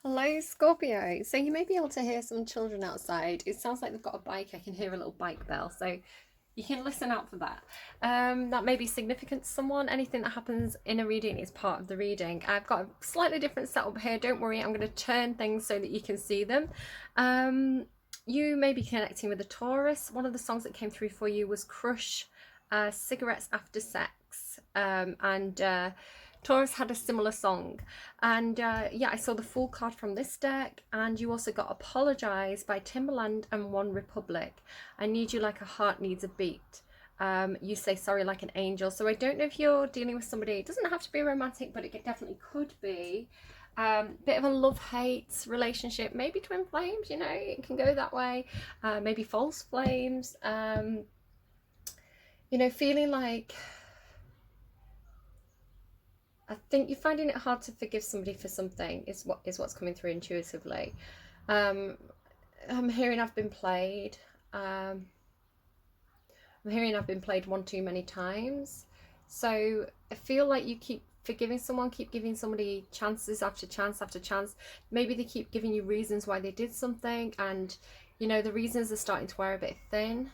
Hello, Scorpio. So you may be able to hear some children outside. It sounds like they've got a bike. I can hear a little bike bell. So you can listen out for that. That may be significant to someone. Anything that happens in a reading is part of the reading. I've got a slightly different setup here. Don't worry, I'm going to turn things so that you can see them. You may be connecting with a Taurus. One of the songs that came through for you was Crush, Cigarettes After Sex. Taurus had a similar song. And yeah, I saw the full card from this deck, and you also got Apologise by Timberland and One Republic. I need you like a heart needs a beat. You say sorry like an angel. So I don't know if you're dealing with somebody, it doesn't have to be romantic, but it definitely could be. Bit of a love-hate relationship, maybe twin flames, you know, it can go that way. Maybe false flames. You know, feeling like, I think you're finding it hard to forgive somebody for something is what's coming through intuitively. I'm hearing I've been played. I'm hearing I've been played one too many times. So I feel like you keep forgiving someone, keep giving somebody chances after chance after chance. Maybe they keep giving you reasons why they did something, and you know the reasons are starting to wear a bit thin.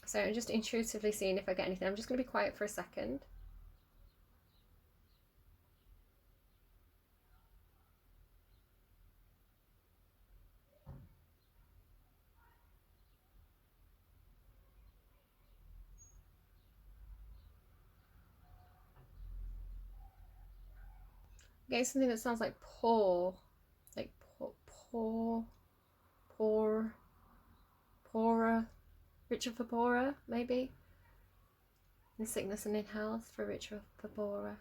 So I'm just intuitively seeing if I get anything. I'm just going to be quiet for a second. Getting something that sounds like poor, like poor, poorer, richer for poorer, maybe. In sickness and in health, for richer for poorer.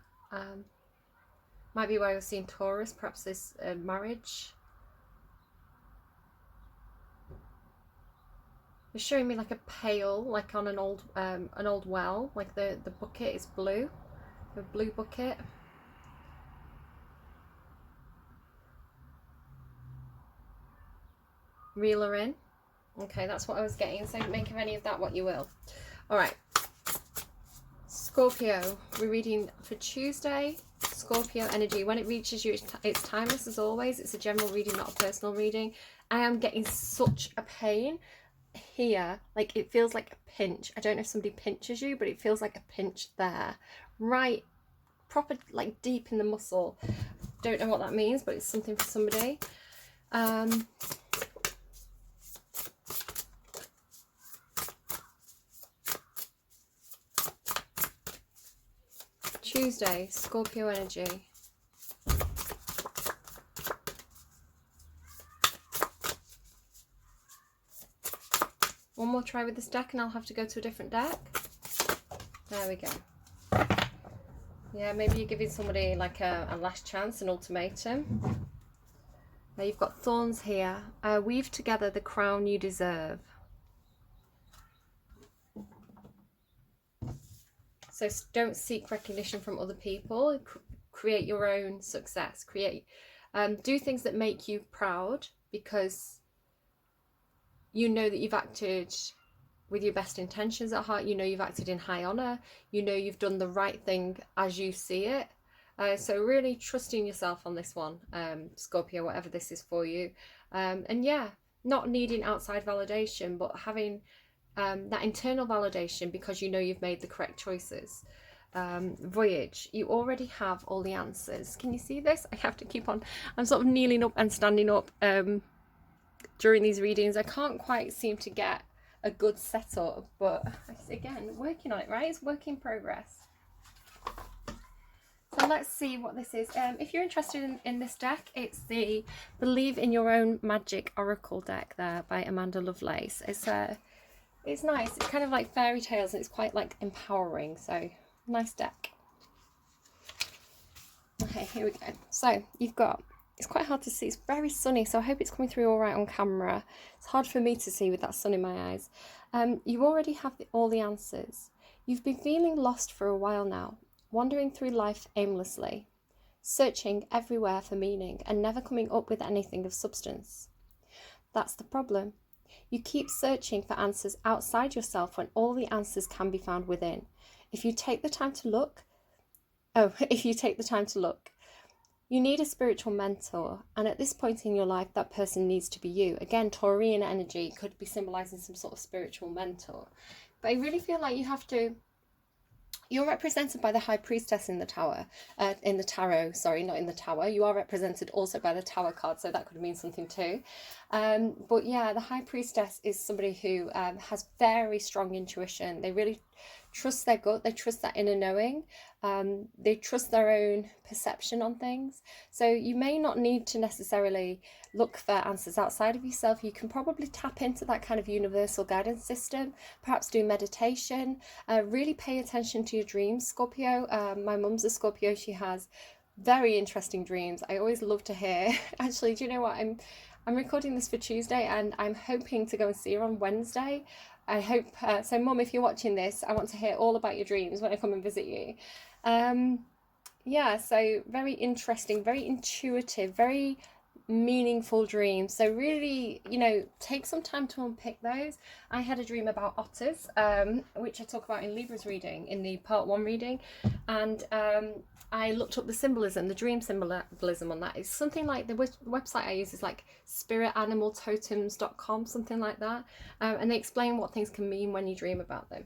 Might be why I was seeing Taurus, perhaps this marriage. It's showing me like a pail, like on an old well, like the bucket is blue, a blue bucket. Reeler in. Okay, that's what I was getting, so make of any of that what you will. All right, Scorpio, we're reading for Tuesday. Scorpio energy, when it reaches you, it's timeless as always. It's a general reading, not a personal reading. I am getting such a pain here, like it feels like a pinch. I don't know if somebody pinches you, but it feels like a pinch there, right, proper, like deep in the muscle. Don't know what that means, but it's something for somebody. Tuesday, Scorpio energy. One more try with this deck and I'll have to go to a different deck. There we go. Yeah, maybe you're giving somebody like a last chance, an ultimatum. Now you've got thorns here. Weave together the crown you deserve. So don't seek recognition from other people. Create your own success. Do things that make you proud, because you know that you've acted with your best intentions at heart. You know you've acted in high honour. You know you've done the right thing as you see it. So really trusting yourself on this one, Scorpio, whatever this is for you. And yeah, not needing outside validation, but having that internal validation because you know you've made the correct choices. Voyage, you already have all the answers. Can you see this? I have to keep on, I'm sort of kneeling up and standing up during these readings. I can't quite seem to get a good setup, but again, working on it, right? It's work in progress. So let's see what this is. If you're interested in this deck, it's the Believe in Your Own Magic Oracle deck there by Amanda Lovelace. It's nice. It's kind of like fairy tales, and it's quite like empowering. So nice deck. Okay, here we go. So you've got, it's quite hard to see. It's very sunny, so I hope it's coming through all right on camera. It's hard for me to see with that sun in my eyes. You already have all the answers. You've been feeling lost for a while now, wandering through life aimlessly, searching everywhere for meaning and never coming up with anything of substance. That's the problem. You keep searching for answers outside yourself when all the answers can be found within. If you take the time to look, Oh, if you take the time to look. You need a spiritual mentor, and at this point in your life, that person needs to be you. Again, Taurian energy could be symbolizing some sort of spiritual mentor. But I really feel like you have to... You're represented by the High Priestess in the tower, in the tarot, sorry, not in the tower. You are represented also by the Tower card, so that could mean something too. But yeah, the High Priestess is somebody who has very strong intuition. They really trust their gut, they trust that inner knowing, they trust their own perception on things. So you may not need to necessarily look for answers outside of yourself. You can probably tap into that kind of universal guidance system, perhaps do meditation, really pay attention to your dreams, Scorpio. My mum's a Scorpio. She has very interesting dreams. I always love to hear. Actually, do you know what? I'm recording this for Tuesday, and I'm hoping to go and see her on Wednesday. I hope, so Mum, if you're watching this, I want to hear all about your dreams when I come and visit you. Yeah, so very interesting, very intuitive, very meaningful dreams. So really, you know, take some time to unpick those. I had a dream about otters, which I talk about in Libra's reading, in the part 1 reading, and I looked up the symbolism, the dream symbolism on that. It's something like, the website I use is like spiritanimaltotems.com, something like that, and they explain what things can mean when you dream about them.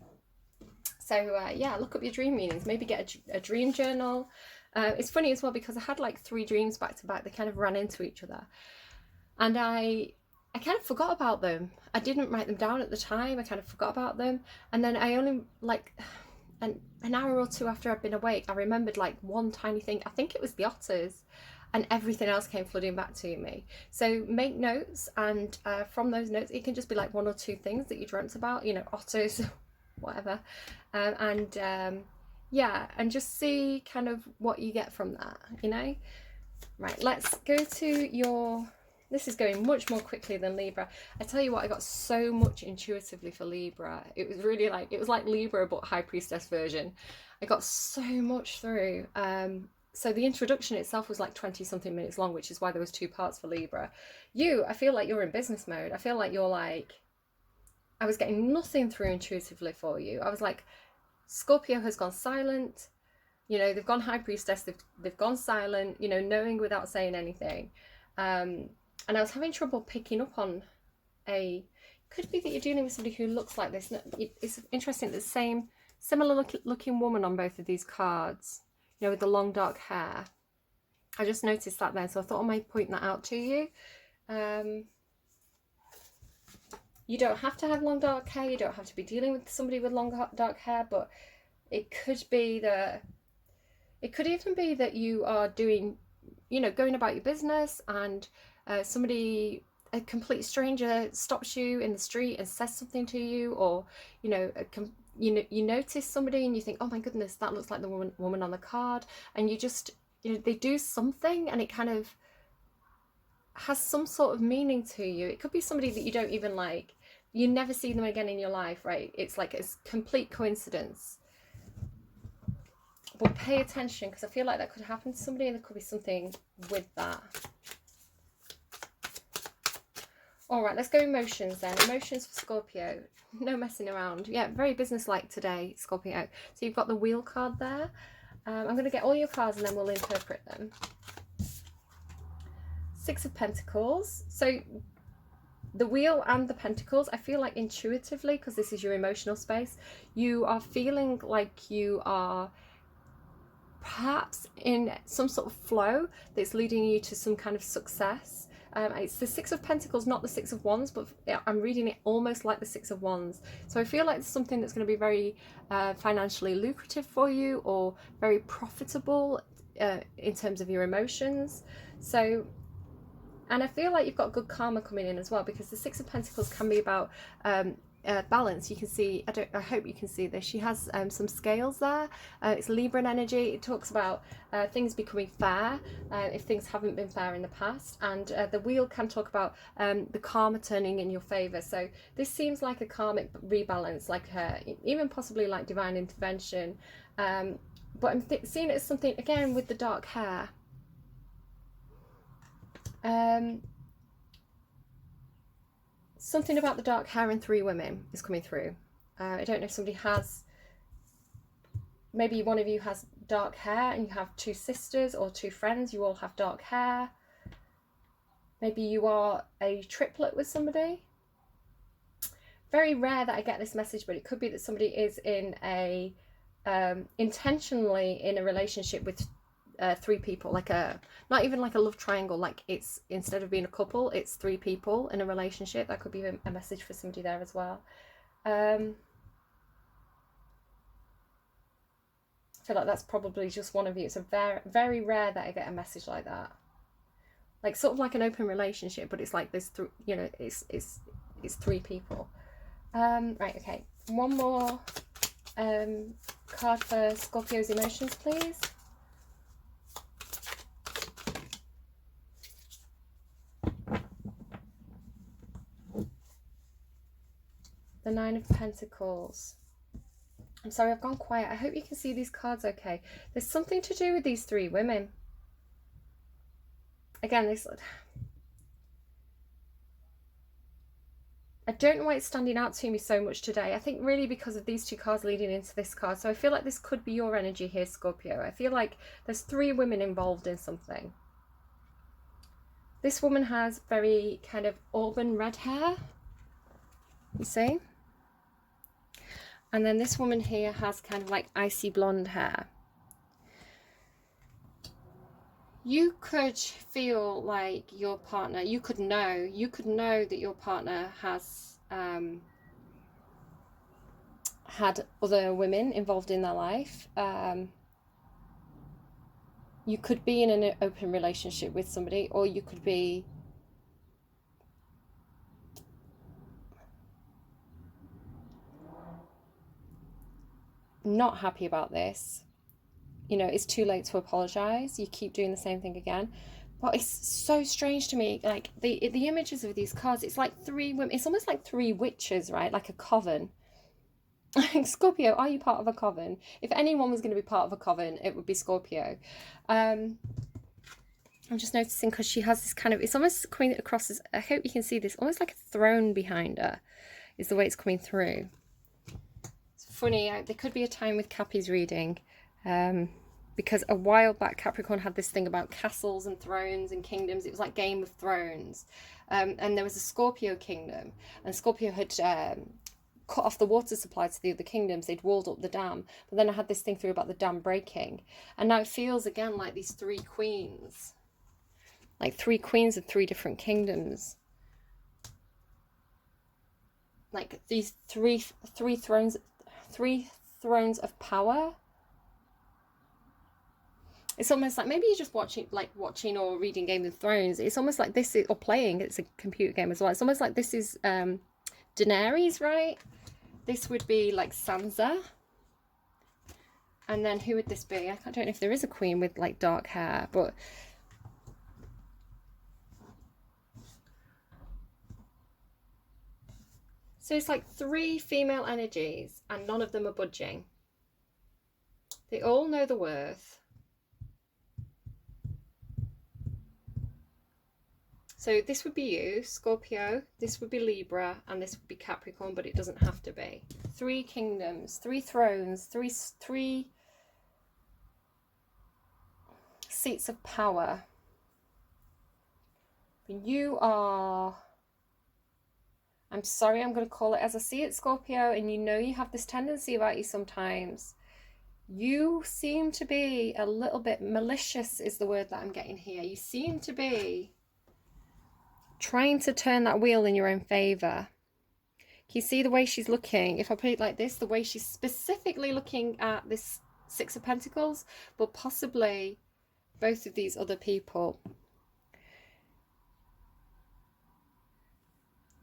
So yeah, look up your dream meanings, maybe get a dream journal. It's funny as well, because I had like 3 dreams back to back. They kind of ran into each other, and I kind of forgot about them. I didn't write them down at the time. I kind of forgot about them, and then I only, like an hour or 2 after I'd been awake, I remembered like one tiny thing. I think it was the otters, and everything else came flooding back to me. So make notes, and from those notes, it can just be like 1 or 2 things that you dreamt about, you know, otters, whatever, yeah, and just see kind of what you get from that, you know. Right, let's go to your... This is going much more quickly than Libra. I tell you what, I got so much intuitively for Libra. It was really like, it was like Libra but High Priestess version. I got so much through. So the introduction itself was like 20 something minutes long, which is why there was 2 parts for Libra. I feel like you're in business mode. I feel like you're like... I was getting nothing through intuitively for you. I was like, Scorpio has gone silent. You know, they've gone High Priestess, they've gone silent, you know, knowing without saying anything. And I was having trouble picking up on could be that you're dealing with somebody who looks like this. It's interesting, the similar looking woman on both of these cards, you know, with the long dark hair. I just noticed that then, so I thought I might point that out to you. You don't have to have long dark hair, you don't have to be dealing with somebody with long dark hair, but it could be that, it could even be that you are doing, you know, going about your business, and somebody, a complete stranger, stops you in the street and says something to you, or, you know, you notice somebody and you think, oh my goodness, that looks like the woman on the card, and you just, you know, they do something and it kind of has some sort of meaning to you. It could be somebody that you don't even like, you never see them again in your life, right? It's like it's complete coincidence. But pay attention, because I feel like that could happen to somebody, and there could be something with that. All right, let's go emotions then. Emotions for Scorpio. No messing around. Yeah, very business-like today, Scorpio. So you've got the Wheel card there. I'm going to get all your cards and then we'll interpret them. 6 of Pentacles. So the Wheel and the Pentacles, I feel like intuitively, because this is your emotional space, you are feeling like you are perhaps in some sort of flow that's leading you to some kind of success. It's the 6 of Pentacles, not the 6 of Wands, but I'm reading it almost like the 6 of Wands. So I feel like it's something that's going to be very financially lucrative for you, or very profitable in terms of your emotions. So, and I feel like you've got good karma coming in as well, because the 6 of Pentacles can be about balance. You can see, I hope you can see this, she has some scales there. It's Libran energy. It talks about things becoming fair if things haven't been fair in the past, and the Wheel can talk about the karma turning in your favor. So this seems like a karmic rebalance, like even possibly like divine intervention, but I'm seeing it as something, again, with the dark hair. Something about the dark hair and 3 women is coming through. I don't know if somebody has, maybe one of you has dark hair and you have two sisters or two friends, you all have dark hair. Maybe you are a triplet with somebody. Very rare that I get this message, but it could be that somebody is in a intentionally in a relationship with three people, like a, not even like a love triangle, like it's, instead of being a couple, it's three people in a relationship. That could be a message for somebody there as well. I feel like that's probably just one of you. It's a very, very rare that I get a message like that. Like sort of like an open relationship, but it's like there's you know, it's three people. Right, okay. One more card for Scorpio's emotions, please. The Nine of Pentacles. I'm sorry, I've gone quiet. I hope you can see these cards okay. There's something to do with these three women. Again, this... I don't know why it's standing out to me so much today. I think really because of these two cards leading into this card. So I feel like this could be your energy here, Scorpio. I feel like there's three women involved in something. This woman has very kind of auburn red hair. You see? And then this woman here has kind of like icy blonde hair. You could feel like your partner, you could know that your partner has had other women involved in their life. You could be in an open relationship with somebody, or you could be not happy about this. You know, it's too late to apologize. You keep doing the same thing again. But it's so strange to me, like the images of these cards, it's like three women, it's almost like three witches, right? Like a coven. Scorpio, are you part of a coven? If anyone was going to be part of a coven, it would be Scorpio. I'm just noticing because she has this kind of, it's almost coming across as, I hope you can see this, almost like a throne behind her is the way it's coming through. It's funny, there could be a time with Cappy's reading, because a while back Capricorn had this thing about castles and thrones and kingdoms. It was like Game of Thrones, and there was a Scorpio kingdom, and Scorpio had cut off the water supply to the other kingdoms. They'd walled up the dam, but then I had this thing through about the dam breaking, and now it feels again like these three queens, like three queens of three different kingdoms, like these three thrones of power. It's almost like, maybe you're just watching or reading Game of Thrones. It's almost like this is, or playing, it's a computer game as well. It's almost like this is Daenerys, right? This would be like Sansa. And then who would this be? I don't know if there is a queen with like dark hair, but so it's like three female energies and none of them are budging. They all know the worth. So this would be you, Scorpio, this would be Libra, and this would be Capricorn, but it doesn't have to be. Three kingdoms, three thrones, three seats of power. You are, I'm sorry, I'm going to call it as I see it, Scorpio, and you know you have this tendency about you sometimes. You seem to be a little bit malicious is the word that I'm getting here. You seem to be trying to turn that wheel in your own favor. Can you see the way she's looking? If I put it like this, the way she's specifically looking at this Six of Pentacles, but possibly both of these other people.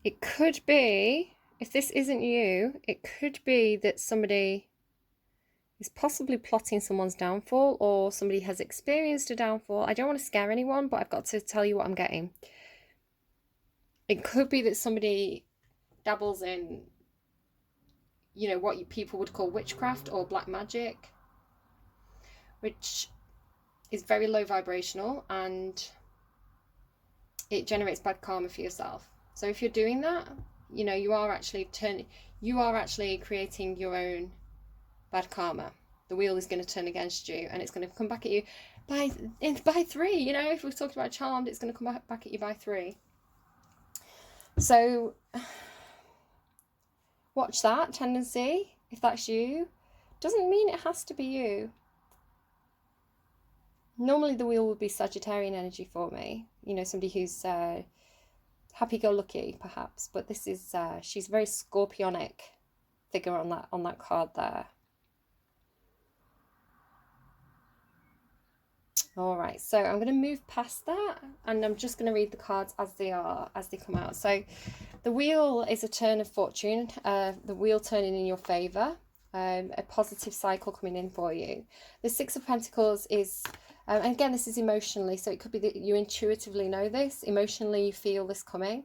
It could be, if this isn't you, it could be that somebody is possibly plotting someone's downfall, or somebody has experienced a downfall. I don't want to scare anyone, but I've got to tell you what I'm getting. It could be that somebody dabbles in, you know, what people would call witchcraft or black magic, which is very low vibrational and it generates bad karma for yourself. So if you're doing that, you know, you are actually creating your own bad karma. the wheel is going to turn against you, and it's going to come back at you by 3. You know, if we're talking about charmed, it's going to come back at you by 3. So watch that tendency. If that's you, doesn't mean it has to be you. Normally the wheel would be Sagittarian energy for me, you know, somebody who's happy-go-lucky perhaps, but this is she's a very scorpionic figure on that card there. All right, so I'm going to move past that, and I'm just going to read the cards as they come out. So the wheel is a turn of fortune, the wheel turning in your favor, a positive cycle coming in for you. The Six of Pentacles is, and again, this is emotionally, so it could be that you intuitively know this, emotionally you feel this coming.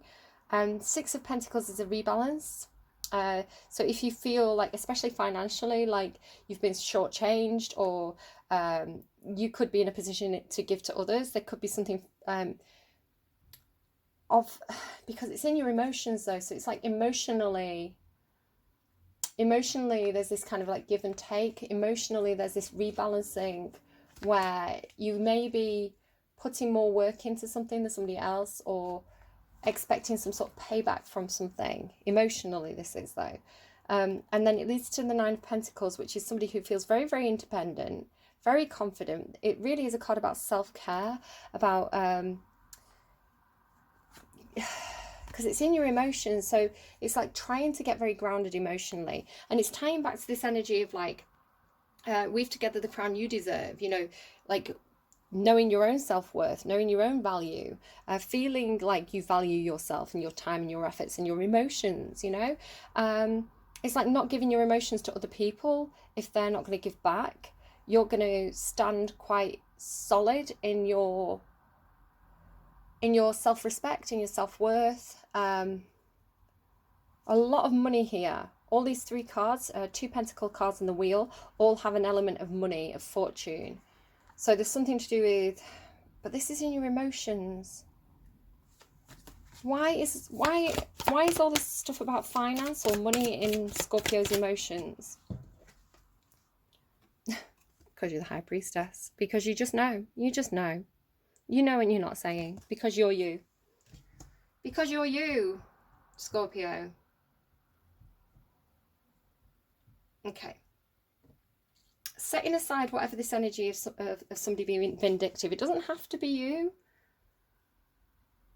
Six of Pentacles is a rebalance. So if you feel like, especially financially, like you've been shortchanged, or you could be in a position to give to others, there could be something because it's in your emotions though, so it's like emotionally there's this kind of like give and take. Emotionally there's this rebalancing where you may be putting more work into something than somebody else, or expecting some sort of payback from something. Emotionally this is though. And then it leads to the Nine of Pentacles, which is somebody who feels very, very independent, very confident. It really is a card about self-care, about because it's in your emotions, so it's like trying to get very grounded emotionally, and it's tying back to this energy of like weave together the crown you deserve, you know, like knowing your own self-worth, knowing your own value, feeling like you value yourself and your time and your efforts and your emotions, you know. It's like not giving your emotions to other people if they're not going to give back. You're going to stand quite solid in your self-respect, in your self-worth. A lot of money here. All these 3 cards, 2 pentacle cards and the wheel, all have an element of money, of fortune. So there's something to do with, but this is in your emotions. Why is all this stuff about finance or money in Scorpio's emotions? Because you're the High Priestess. Because you just know. You just know. You know and you're not saying. Because you're you. Because you're you, Scorpio. Okay. Setting aside whatever this energy of somebody being vindictive, it doesn't have to be you.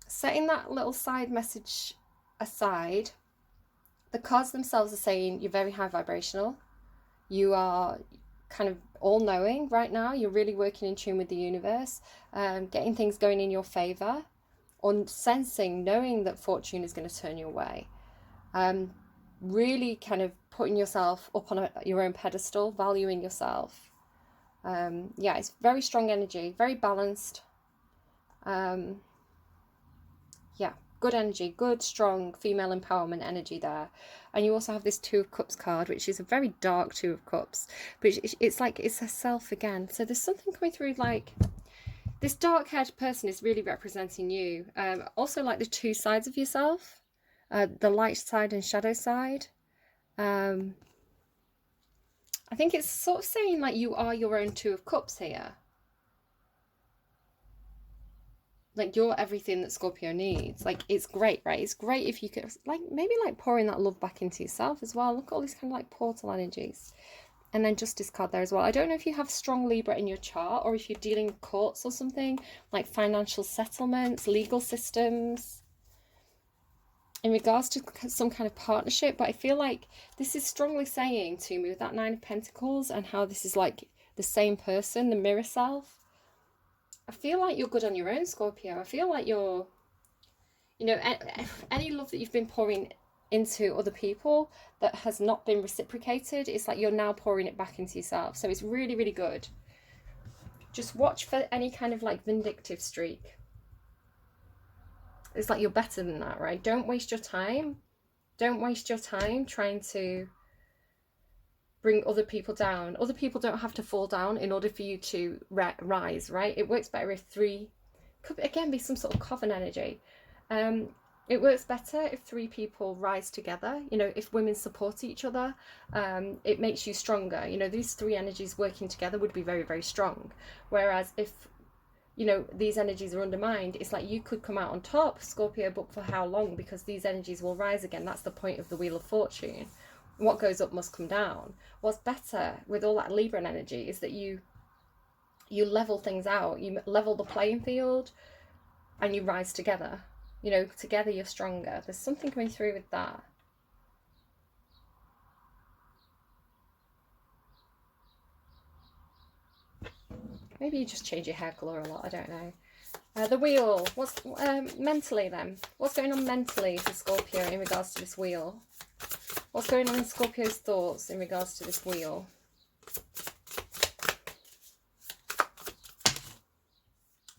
Setting that little side message aside, the cards themselves are saying you're very high vibrational. You are kind of all-knowing right now. You're really working in tune with the universe, getting things going in your favor, or sensing, knowing that fortune is going to turn your way. Really kind of putting yourself up on your own pedestal, valuing yourself. Yeah, it's very strong energy, very balanced. Yeah, good energy, good, strong female empowerment energy there. And you also have this Two of Cups card, which is a very dark Two of Cups, but it's like it's herself again. So there's something coming through, like this dark-haired person is really representing you. Also like the 2 sides of yourself, the light side and shadow side. I think it's sort of saying like you are your own Two of Cups here. Like you're everything that Scorpio needs. Like it's great, right? It's great if you could like maybe like pouring that love back into yourself as well. Look at all these kind of like portal energies. And then Justice card there as well. I don't know if you have strong Libra in your chart, or if you're dealing with courts or something, like financial settlements, legal systems, in regards to some kind of partnership. But I feel like this is strongly saying to me with that Nine of Pentacles and how this is like the same person, the mirror self. I feel like you're good on your own, Scorpio. I feel like you're, you know, any love that you've been pouring into other people that has not been reciprocated, it's like you're now pouring it back into yourself. So it's really, really good. Just watch for any kind of like vindictive streak. It's like you're better than that, right? Don't waste your time. Don't waste your time trying to bring other people down. Other people don't have to fall down in order for you to rise, right? It works better if 3, could again be some sort of coven energy. It works better if 3 people rise together. You know, if women support each other, it makes you stronger. You know, these 3 energies working together would be very, very strong. Whereas if, you know, these energies are undermined, it's like you could come out on top, Scorpio, but for how long? Because these energies will rise again. That's the point of the Wheel of Fortune. What goes up must come down. What's better with all that Libran energy is that you level things out. You level the playing field and you rise together. You know, together you're stronger. There's something coming through with that. Maybe you just change your hair colour a lot, I don't know. The wheel, what's mentally then? What's going on mentally for Scorpio in regards to this wheel? What's going on in Scorpio's thoughts in regards to this wheel?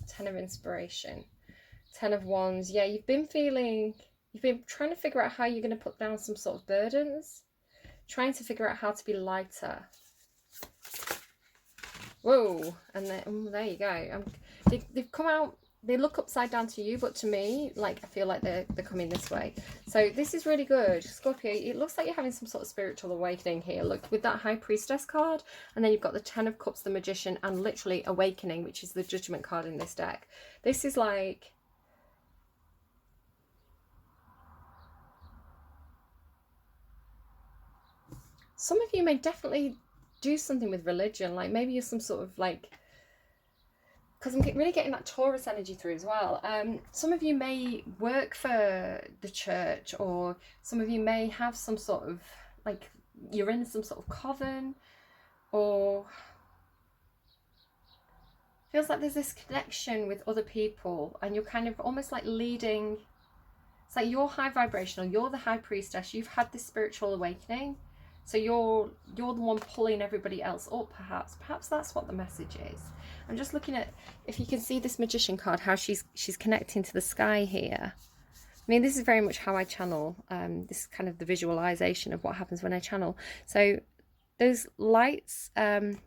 Ten of Inspiration. 10 of Wands. Yeah, you've been trying to figure out how you're going to put down some sort of burdens. Trying to figure out how to be lighter. Whoa. And then, there you go. They've come out, they look upside down to you, but to me, like, I feel like they're coming this way. So this is really good. Scorpio, it looks like you're having some sort of spiritual awakening here. Look, with that High Priestess card, and then you've got the 10 of Cups, the Magician, and literally Awakening, which is the Judgment card in this deck. This is like... Some of you may definitely do something with religion, like maybe you're some sort of like, because I'm really getting that Taurus energy through as well. Some of you may work for the church, or some of you may have some sort of, like, you're in some sort of coven, or feels like there's this connection with other people and you're kind of almost like leading. It's like you're high vibrational, you're the High Priestess, you've had this spiritual awakening. So you're the one pulling everybody else up, perhaps. Perhaps that's what the message is. I'm just looking at, if you can see this Magician card, how she's connecting to the sky here. I mean, this is very much how I channel. This is kind of the visualization of what happens when I channel. So those lights, and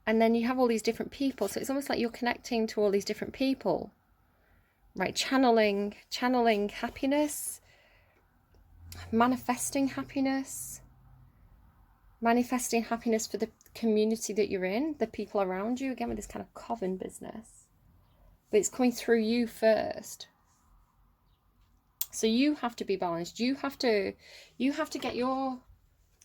then you have all these different people. So it's almost like you're connecting to all these different people, right? Channeling happiness, manifesting happiness. Manifesting happiness for the community that you're in, the people around you, again with this kind of coven business. But it's coming through you first. So you have to be balanced. You have to get your,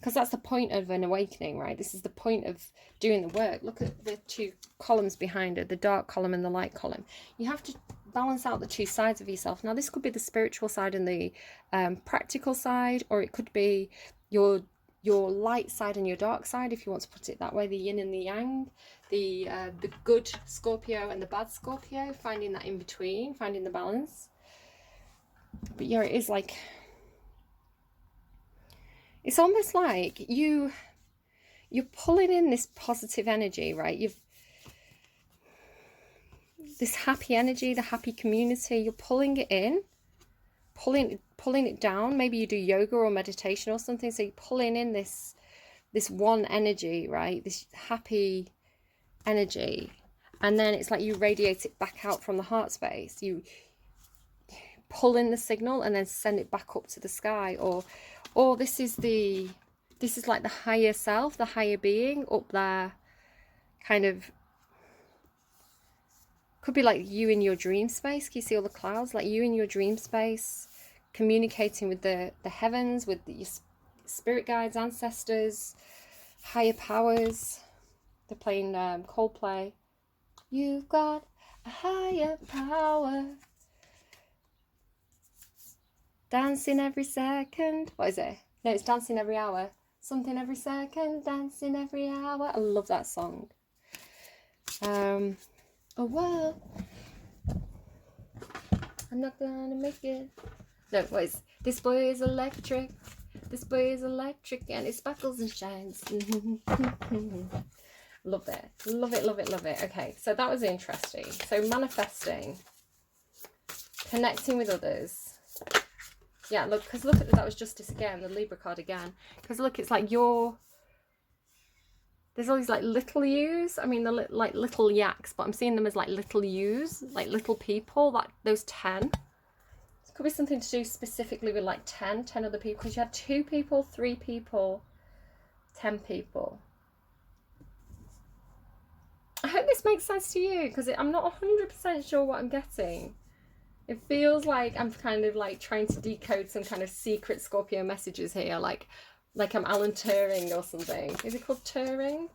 because that's the point of an awakening, right? This is the point of doing the work. Look at the 2 columns behind it, the dark column and the light column. You have to balance out the 2 sides of yourself. Now, this could be the spiritual side and the practical side, or it could be your light side and your dark side, if you want to put it that way, the yin and the yang, the good Scorpio and the bad Scorpio, finding that in between, finding the balance. But yeah, it is like, it's almost like you're pulling in this positive energy, right? This happy energy, the happy community, you're pulling it in, pulling it down. Maybe you do yoga or meditation or something, so you're pulling in this one energy, right? This happy energy, and then it's like you radiate it back out from the heart space. You pull in the signal and then send it back up to the sky, or this is like the higher self, the higher being up there, kind of. Could be like you in your dream space. Can you see all the clouds? Like you in your dream space, communicating with the heavens, with your spirit guides, ancestors, higher powers. They're playing Coldplay. You've got a higher power. Dancing every second. What is it? No, it's dancing every hour. Something every second, dancing every hour. I love that song. Oh, well, I'm not gonna make it. No, what is this boy is electric. This boy is electric and it sparkles and shines. Love it. Love it, love it, love it. Okay, so that was interesting. So manifesting, connecting with others. Yeah, look, because look at that was Justice again, the Libra card again. Because look, it's like there's all these like little yous. I mean, they're like little yaks, but I'm seeing them as like little yous, like little people, like those 10. Could be something to do specifically with like 10 other people, because you had 2 people, 3 people, 10 people. I hope this makes sense to you, because I'm not 100% sure what I'm getting. It feels like I'm kind of like trying to decode some kind of secret Scorpio messages here, like I'm Alan Turing or something. Is it called Turing?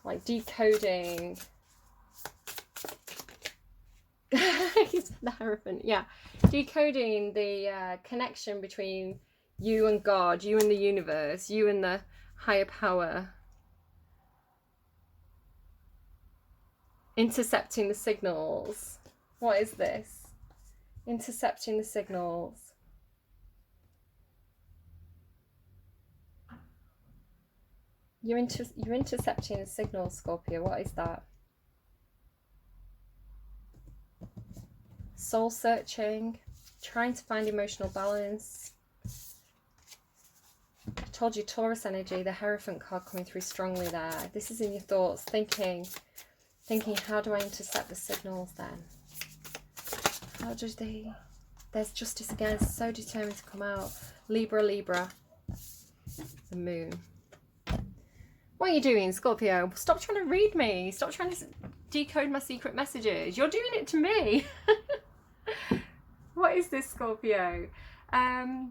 Like decoding. He's the Hierophant, yeah. Decoding the connection between you and God, you and the universe, you and the higher power. Intercepting the signals. What is this? Intercepting the signals. You're intercepting the signals, Scorpio. What is that? Soul searching, trying to find emotional balance. I told you, Taurus energy, the Hierophant card coming through strongly there. This is in your thoughts, thinking, how do I intercept the signals then? How do they... There's Justice again, so determined to come out. Libra, the Moon. What are you doing, Scorpio? Stop trying to read me. Stop trying to decode my secret messages. You're doing it to me. What is this, Scorpio? All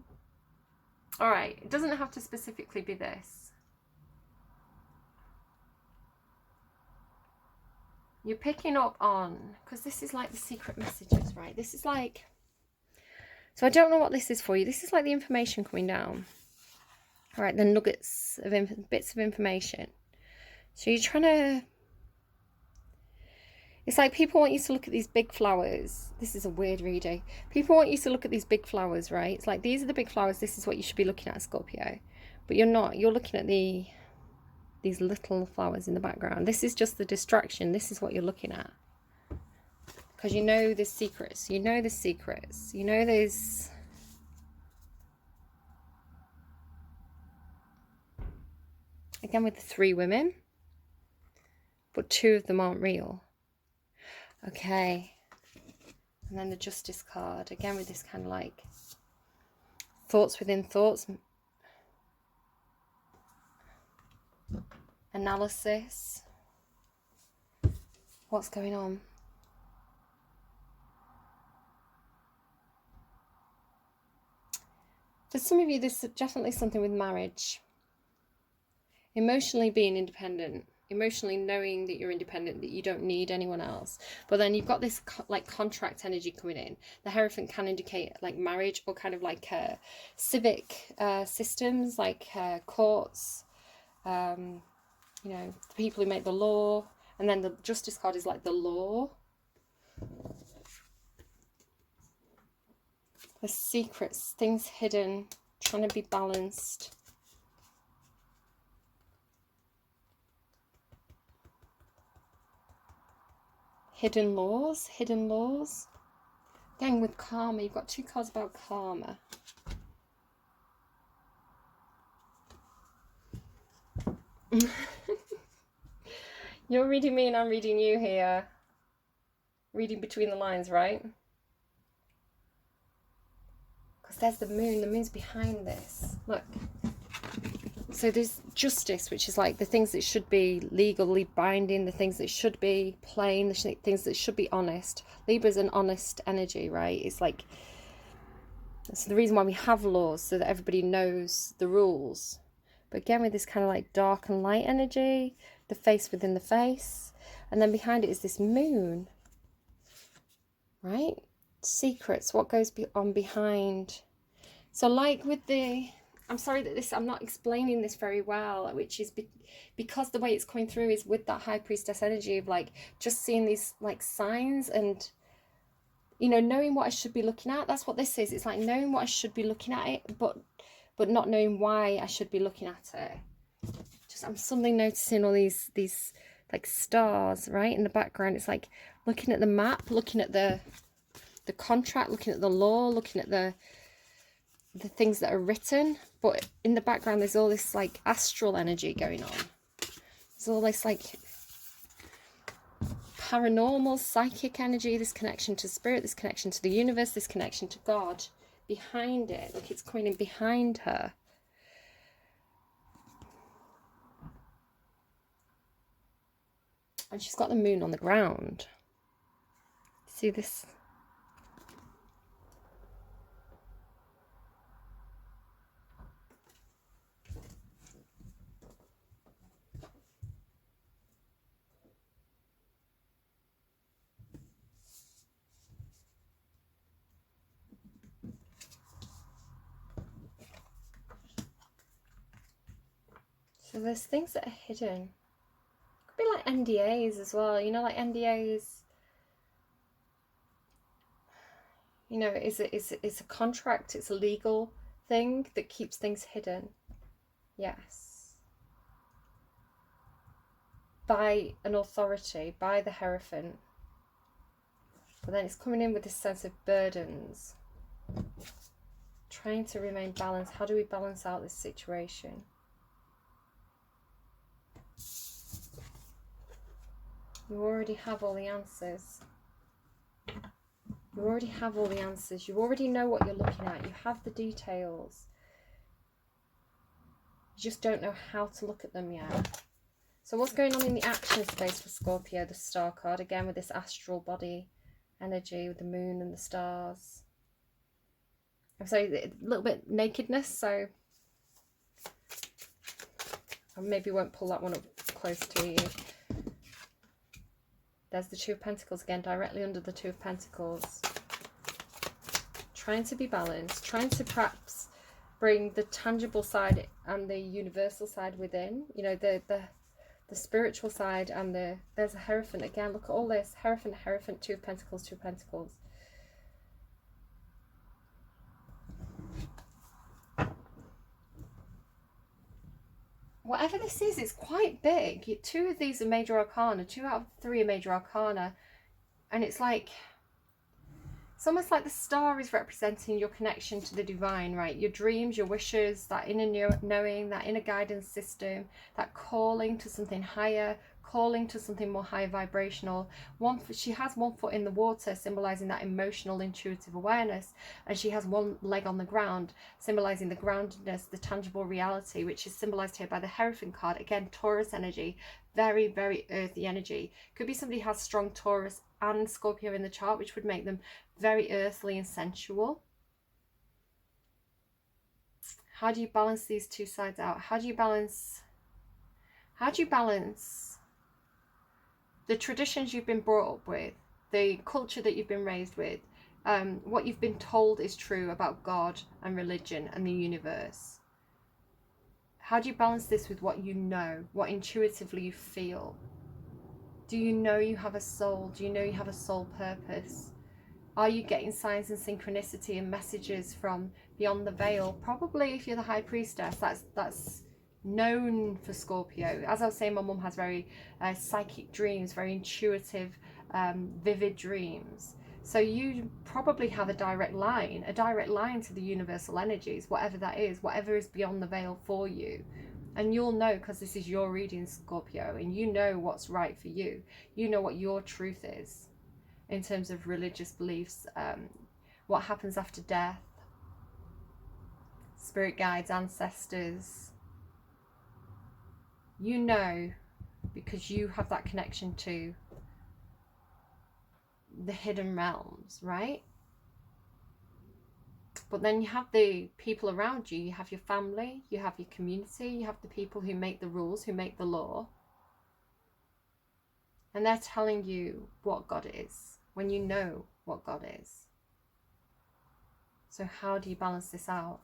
right, it doesn't have to specifically be this. You're picking up on, because this is like the secret messages, right? This is like, so I don't know what this is for you. This is like the information coming down. All right, the nuggets of bits of information. So you're trying to, it's like people want you to look at these big flowers. This is a weird reading. People want you to look at these big flowers, right? It's like, these are the big flowers. This is what you should be looking at, Scorpio. But you're not. You're looking at these little flowers in the background. This is just the distraction. This is what you're looking at. Because you know the secrets. You know the secrets. You know there's... Again with the 3 women. But 2 of them aren't real. Okay, and then the Justice card, again with this kind of like thoughts within thoughts, analysis. What's going on? For some of you, this is definitely something with marriage. Emotionally being independent. Emotionally knowing that you're independent, that you don't need anyone else. But then you've got this like contract energy coming in. The Hierophant can indicate like marriage, or kind of like civic systems, like courts, you know, the people who make the law. And then the Justice card is like the law. The secrets, things hidden, trying to be balanced. Hidden laws. Again with karma, you've got 2 cards about karma. You're reading me and I'm reading you here. Reading between the lines, right? Because there's the moon. The moon's behind this. Look. So there's justice, which is like the things that should be legally binding, the things that should be plain, the things that should be honest. Libra's an honest energy, right? It's like, it's the reason why we have laws, so that everybody knows the rules. But again, with this kind of like dark and light energy, the face within the face. And then behind it is this moon, right? Secrets, what goes on behind. So like with the... I'm sorry that I'm not explaining this very well, which is because the way it's coming through is with that High Priestess energy of like just seeing these like signs and, you know, knowing what I should be looking at. That's what this is. It's like knowing what I should be looking at it, but not knowing why I should be looking at it. Just I'm suddenly noticing all these like stars right in the background. It's like looking at the map, looking at the contract, looking at the law, looking at the things that are written, but in the background there's all this like astral energy going on. There's all this like paranormal, psychic energy, this connection to spirit, this connection to the universe, this connection to God behind it. Look, it's coming in behind her. And she's got the moon on the ground. See this? So there's things that are hidden. Could be like NDAs as well. You know, like NDAs. You know, it's a contract. It's a legal thing that keeps things hidden. Yes. By an authority, by the Hierophant. But then it's coming in with this sense of burdens. Trying to remain balanced. How do we balance out this situation? You already have all the answers. You already have all the answers. You already know what you're looking at. You have the details. You just don't know how to look at them yet. So what's going on in the action space for Scorpio? The Star card, again with this astral body energy, with the moon and the stars. I'm sorry, a little bit nakedness, so I maybe won't pull that one up close to you. There's the Two of Pentacles again, directly under the Two of Pentacles. Trying to be balanced, trying to perhaps bring the tangible side and the universal side within. You know, the spiritual side and there's a Hierophant again. Look at all this. Hierophant, Hierophant, Two of Pentacles, Two of Pentacles. Whatever this is, it's quite big. Two of these are major arcana. 2 out of 3 are major arcana. And it's like, it's almost like the star is representing your connection to the divine, right? Your dreams, your wishes, that inner knowing, that inner guidance system, that calling to something higher, calling to something more high vibrational. She has 1 foot in the water, symbolizing that emotional, intuitive awareness, and she has 1 leg on the ground, symbolizing the groundedness, the tangible reality, which is symbolized here by the Hierophant card. Again, Taurus energy, very, very earthy energy. Could be somebody who has strong Taurus and Scorpio in the chart, which would make them very earthly and sensual. How do you balance these two sides out? How do you balance the traditions you've been brought up with, the culture that you've been raised with, what you've been told is true about God and religion and the universe? How do you balance this with what you know, what intuitively you feel? Do you know you have a soul? Do you know you have a soul purpose? Are you getting signs and synchronicity and messages from beyond the veil? Probably if you're the High Priestess, that's known for Scorpio. As I was saying, my mum has very psychic dreams, very intuitive, vivid dreams. So you probably have a direct line to the universal energies, whatever that is, whatever is beyond the veil for you. And you'll know, because this is your reading, Scorpio, and you know what's right for you. You know what your truth is in terms of religious beliefs, what happens after death, spirit guides, ancestors. You know, because you have that connection to the hidden realms, right? But then you have the people around you. You have your family, you have your community, you have the people who make the rules, who make the law. And they're telling you what God is, when you know what God is. So how do you balance this out?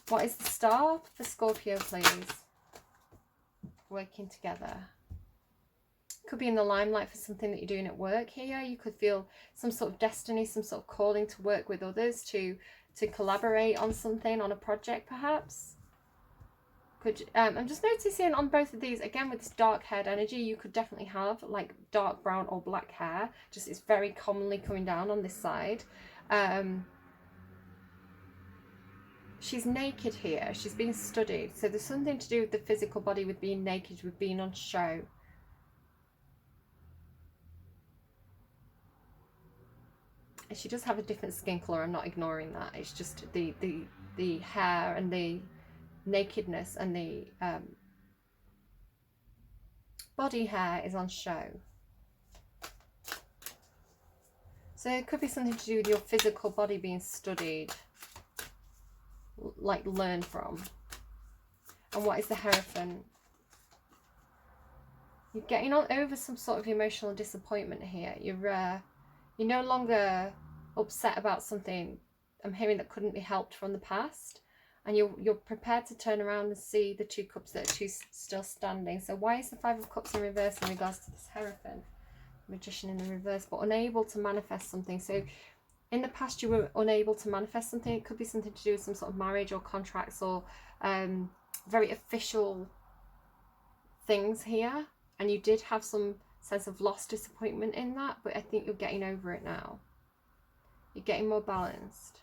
What is the star for Scorpio, please? Working together. Could be in the limelight for something that you're doing at work here. You could feel some sort of destiny, some sort of calling to work with others, to collaborate on something, on a project perhaps. I'm just noticing on both of these, again with this dark haired energy, you could definitely have like dark brown or black hair. Just it's very commonly coming down on this side. She's naked here. She's being studied. So there's something to do with the physical body, with being naked, with being on show. she does have a different skin colour. I'm not ignoring that. It's just the hair and the nakedness and the body hair is on show. So it could be something to do with your physical body being studied, like learn from. And what is the Hierophant? You're getting on over some sort of emotional disappointment here. You're no longer upset about something I'm hearing that couldn't be helped from the past, and you're prepared to turn around and see the 2 cups that are still standing. So why is the 5 of Cups in reverse in regards to this Hierophant? Magician in the reverse, but unable to manifest something. So in the past you were unable to manifest something. It could be something to do with some sort of marriage or contracts or very official things here, and you did have some sense of lost disappointment in that, but I think you're getting over it now. You're getting more balanced.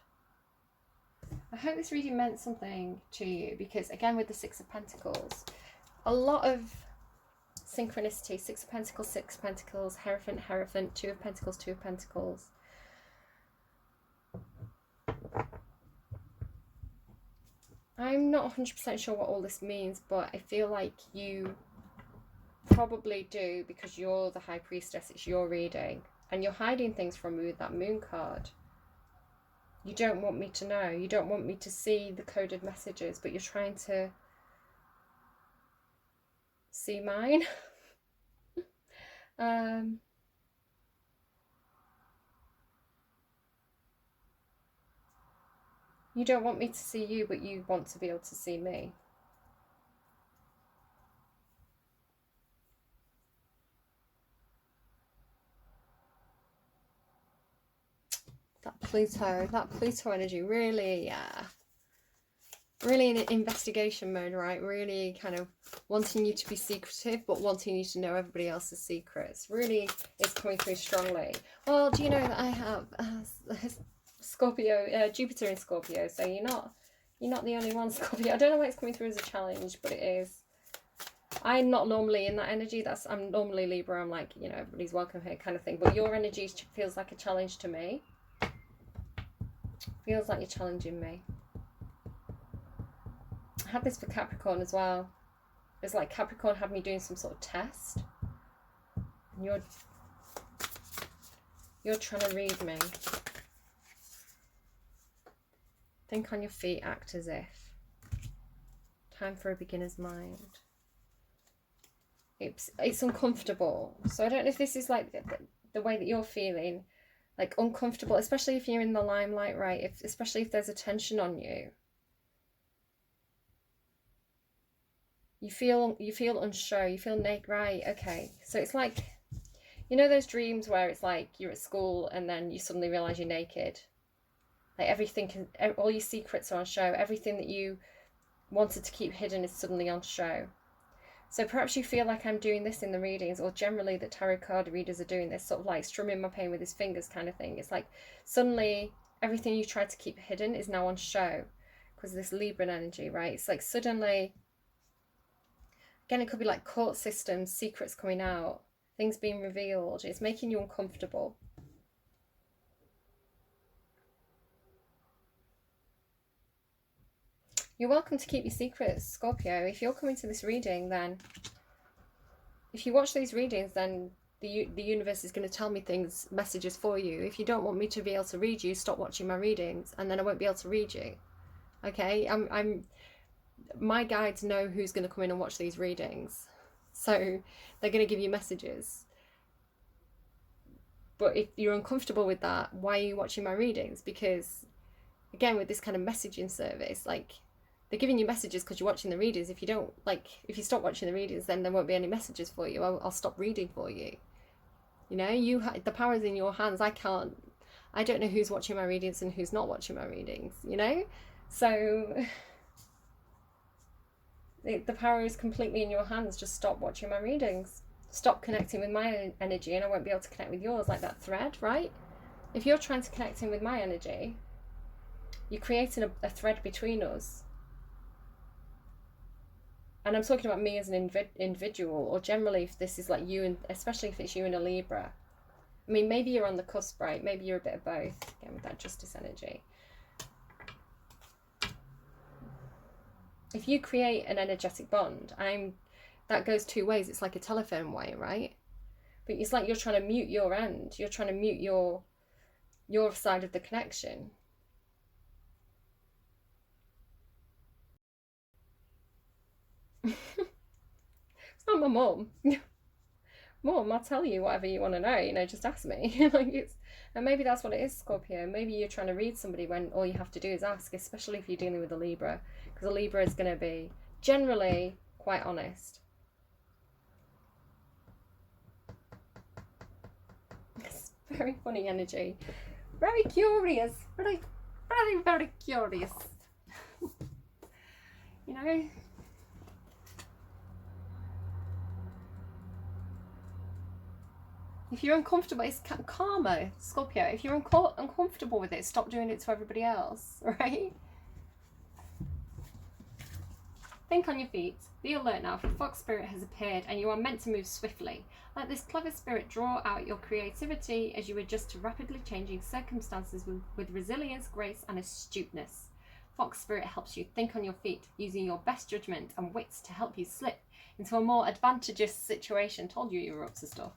I hope this reading meant something to you, because again with the 6 of Pentacles, a lot of synchronicity. 6 of Pentacles, 6 of Pentacles, Hierophant, Hierophant, 2 of Pentacles, 2 of Pentacles. I'm not 100% sure what all this means, but I feel like you probably do, because you're the High Priestess, it's your reading, and you're hiding things from me with that Moon card. You don't want me to know, you don't want me to see the coded messages, but you're trying to see mine. You don't want me to see you, but you want to be able to see me. That Pluto energy, really, really in investigation mode, right? Really kind of wanting you to be secretive, but wanting you to know everybody else's secrets. Really, it's coming through strongly. Well, do you know that I have Scorpio, Jupiter in Scorpio, so you're not the only one, Scorpio. I don't know why it's coming through as a challenge, but it is. I'm not normally in that energy. I'm normally Libra. I'm like, you know, everybody's welcome here kind of thing. But your energy feels like a challenge to me. Feels like you're challenging me. I had this for Capricorn as well. It's like Capricorn had me doing some sort of test. And you're trying to read me. Think on your feet, act as if. Time for a beginner's mind. It's uncomfortable. So I don't know if this is like the way that you're feeling. Like uncomfortable, especially if you're in the limelight, right? Especially if there's attention on you. You feel unsure, you feel naked, right? Okay. So it's like, you know those dreams where it's like you're at school and then you suddenly realise you're naked? Like everything, all your secrets are on show. Everything that you wanted to keep hidden is suddenly on show. So perhaps you feel like I'm doing this in the readings, or generally that tarot card readers are doing this, sort of like strumming my pain with his fingers kind of thing. It's like suddenly everything you tried to keep hidden is now on show because of this Libran energy, right? It's like suddenly, again, it could be like court systems, secrets coming out, things being revealed. It's making you uncomfortable. You're welcome to keep your secrets, Scorpio. If you're coming to this reading, then if you watch these readings, then the universe is going to tell me things, messages for you. If you don't want me to be able to read you, stop watching my readings, and then I won't be able to read you. Okay, my guides know who's going to come in and watch these readings, so they're going to give you messages. But if you're uncomfortable with that, why are you watching my readings? Because again, with this kind of messaging service, like, they're giving you messages because you're watching the readings. If you don't, like, if you stop watching the readings, then there won't be any messages for you. I'll stop reading for you. You know, the power is in your hands. I don't know who's watching my readings and who's not watching my readings, you know? So the power is completely in your hands. Just stop watching my readings. Stop connecting with my energy and I won't be able to connect with yours, like that thread, right? If you're trying to connect in with my energy, you're creating a thread between us. And I'm talking about me as an individual, or generally if this is like you, and especially if it's you and a Libra. I mean, maybe you're on the cusp, right? Maybe you're a bit of both, again, with that justice energy. If you create an energetic bond, that goes two ways. It's like a telephone wire, right? But it's like you're trying to mute your end. You're trying to mute your side of the connection. It's not my mum. Mum, I'll tell you whatever you want to know, you know, just ask me. And maybe that's what it is, Scorpio. Maybe you're trying to read somebody when all you have to do is ask, especially if you're dealing with a Libra, because a Libra is going to be generally quite honest. It's very funny energy. Very curious. Very, very, very curious. You know? If you're uncomfortable, it's karma, Scorpio. If you're uncomfortable with it, stop doing it to everybody else, right? Think on your feet. Be alert now, for Fox Spirit has appeared and you are meant to move swiftly. Let this clever spirit draw out your creativity as you adjust to rapidly changing circumstances with resilience, grace and astuteness. Fox Spirit helps you think on your feet, using your best judgment and wits to help you slip into a more advantageous situation. Told you were up to stuff.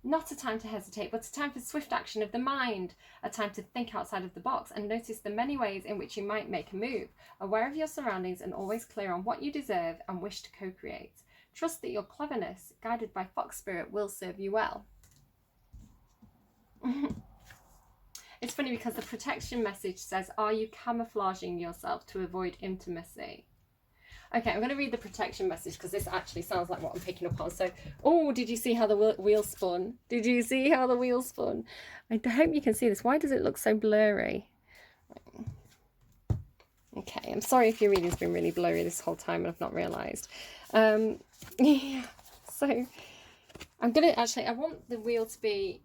Not a time to hesitate, but a time for swift action of the mind, a time to think outside of the box and notice the many ways in which you might make a move, aware of your surroundings and always clear on what you deserve and wish to co-create. Trust that your cleverness, guided by Fox Spirit, will serve you well. It's funny because the protection message says, are you camouflaging yourself to avoid intimacy? Okay, I'm going to read the protection message because this actually sounds like what I'm picking up on. So, oh, did you see how the wheel spun? Did you see how the wheel spun? I hope you can see this. Why does it look so blurry? Okay, I'm sorry if your reading's been really blurry this whole time and I've not realised. Yeah, so I'm going to actually, I want the wheel to be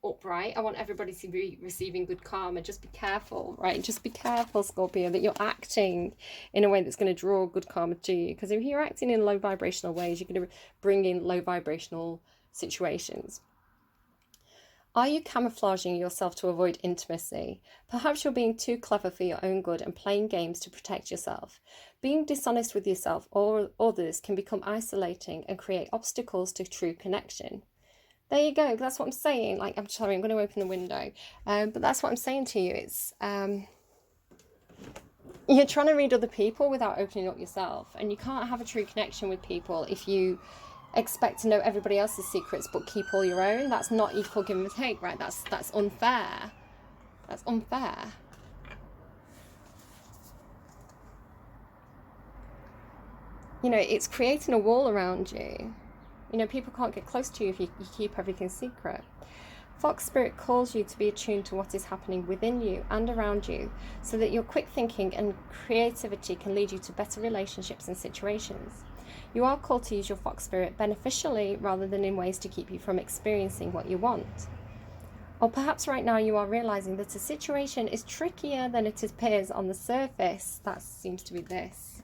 upright. I want everybody to be receiving good karma. Just be careful, right? Just be careful, Scorpio, that you're acting in a way that's going to draw good karma to you, because if you're acting in low vibrational ways, you're going to bring in low vibrational situations. Are you camouflaging yourself to avoid intimacy? Perhaps you're being too clever for your own good and playing games to protect yourself. Being dishonest with yourself or others can become isolating and create obstacles to true connection. There you go. That's what I'm saying. Like, I'm sorry, I'm going to open the window. But that's what I'm saying to you. It's you're trying to read other people without opening up yourself. And you can't have a true connection with people if you expect to know everybody else's secrets but keep all your own. That's not equal give and take, right? That's unfair. That's unfair. You know, it's creating a wall around you. You know, people can't get close to you if you keep everything secret. Fox Spirit calls you to be attuned to what is happening within you and around you, so that your quick thinking and creativity can lead you to better relationships and situations. You are called to use your Fox Spirit beneficially rather than in ways to keep you from experiencing what you want. Or perhaps right now you are realizing that a situation is trickier than it appears on the surface. That seems to be this.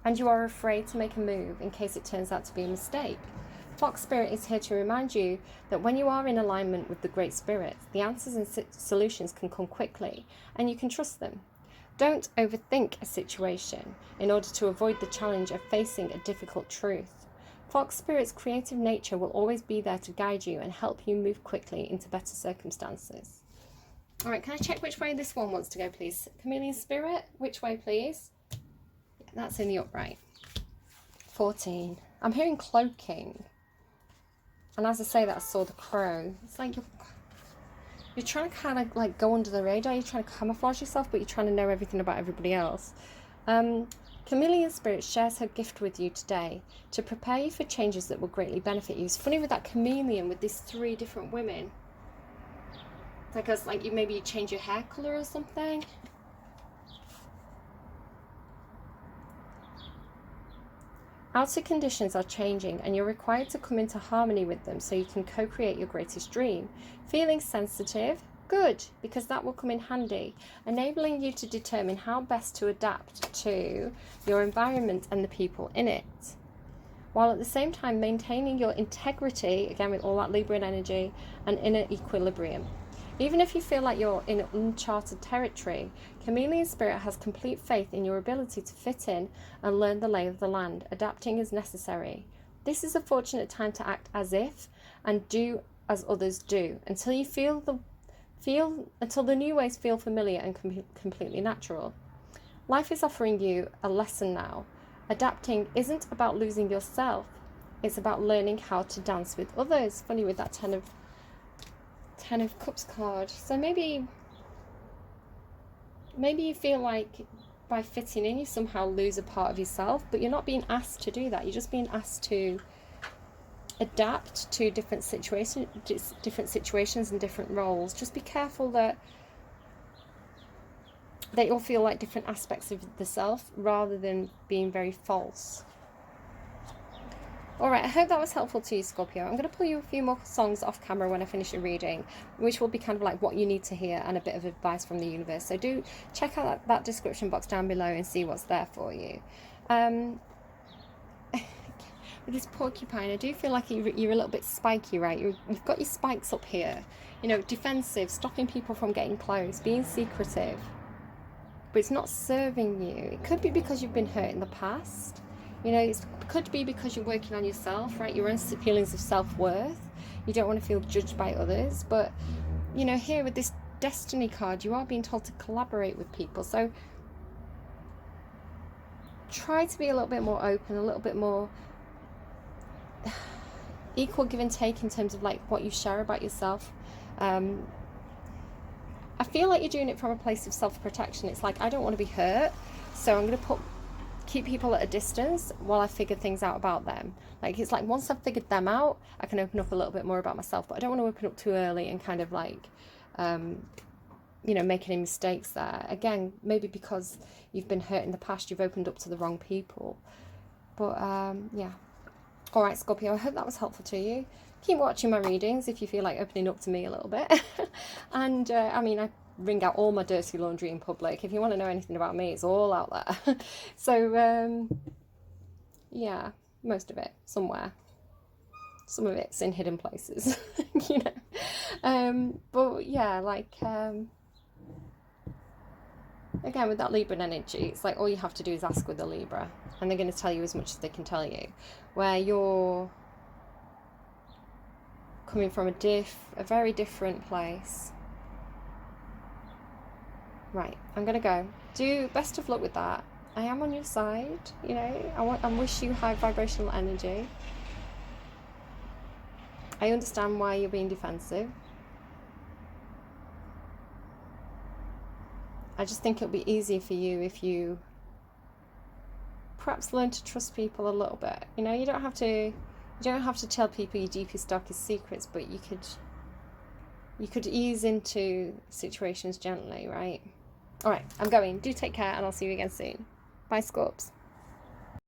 And you are afraid to make a move in case it turns out to be a mistake. Fox Spirit is here to remind you that when you are in alignment with the Great Spirit, the answers and solutions can come quickly and you can trust them. Don't overthink a situation in order to avoid the challenge of facing a difficult truth. Fox Spirit's creative nature will always be there to guide you and help you move quickly into better circumstances. All right, can I check which way this one wants to go, please? Chameleon Spirit, which way, please? That's in the upright. 14. I'm hearing cloaking. And as I say that, I saw the crow. It's like you're trying to kind of like go under the radar. You're trying to camouflage yourself, but you're trying to know everything about everybody else. Chameleon Spirit shares her gift with you today to prepare you for changes that will greatly benefit you. It's funny with that chameleon with these 3 different women. It's like maybe you change your hair colour or something. Outer conditions are changing and you're required to come into harmony with them so you can co-create your greatest dream. Feeling sensitive? Good, because that will come in handy, enabling you to determine how best to adapt to your environment and the people in it. while at the same time maintaining your integrity, again with all that Libran energy, and inner equilibrium. Even if you feel like you're in uncharted territory, Chameleon Spirit has complete faith in your ability to fit in and learn the lay of the land, adapting as necessary. This is a fortunate time to act as if and do as others do, until you until the new ways feel familiar and completely natural. Life is offering you a lesson now. Adapting isn't about losing yourself, it's about learning how to dance with others. Funny with that Ten of Cups card. So maybe you feel like by fitting in you somehow lose a part of yourself, but you're not being asked to do that. You're just being asked to adapt to different situations and different roles. Just be careful that they all feel like different aspects of the self rather than being very false. Alright, I hope that was helpful to you, Scorpio. I'm going to pull you a few more songs off camera when I finish your reading, which will be kind of like what you need to hear and a bit of advice from the universe. So do check out that description box down below and see what's there for you. With this porcupine, I do feel like you're a little bit spiky, right? You've got your spikes up here. You know, defensive, stopping people from getting close, being secretive. But it's not serving you. It could be because you've been hurt in the past. You know, it could be because you're working on yourself, right? Your own feelings of self-worth. You don't want to feel judged by others. But, you know, here with this Destiny card, you are being told to collaborate with people. So try to be a little bit more open, a little bit more equal give and take in terms of like what you share about yourself. I feel like you're doing it from a place of self-protection. It's like, I don't want to be hurt, so I'm going to keep people at a distance while I figure things out about them. Like, it's like once I've figured them out, I can open up a little bit more about myself, but I don't want to open up too early and kind of like, you know, make any mistakes there. Again, maybe because you've been hurt in the past, you've opened up to the wrong people. But yeah. All right, Scorpio, I hope that was helpful to you. Keep watching my readings if you feel like opening up to me a little bit. And I mean, I wring out all my dirty laundry in public. If you want to know anything about me, it's all out there. So yeah, most of it somewhere. Some of it's in hidden places, you know. But yeah, like again with that Libran energy, it's like all you have to do is ask with a Libra, and they're going to tell you as much as they can tell you. Where you're coming from a very different place. Right, I'm going to go. Best of luck with that. I am on your side, you know. I wish you high vibrational energy. I understand why you're being defensive. I just think it'll be easier for you if you perhaps learn to trust people a little bit. You know, you don't have to tell people your deepest, darkest secrets, but you could ease into situations gently, right? All right, I'm going. Do take care, and I'll see you again soon. Bye, Scorps.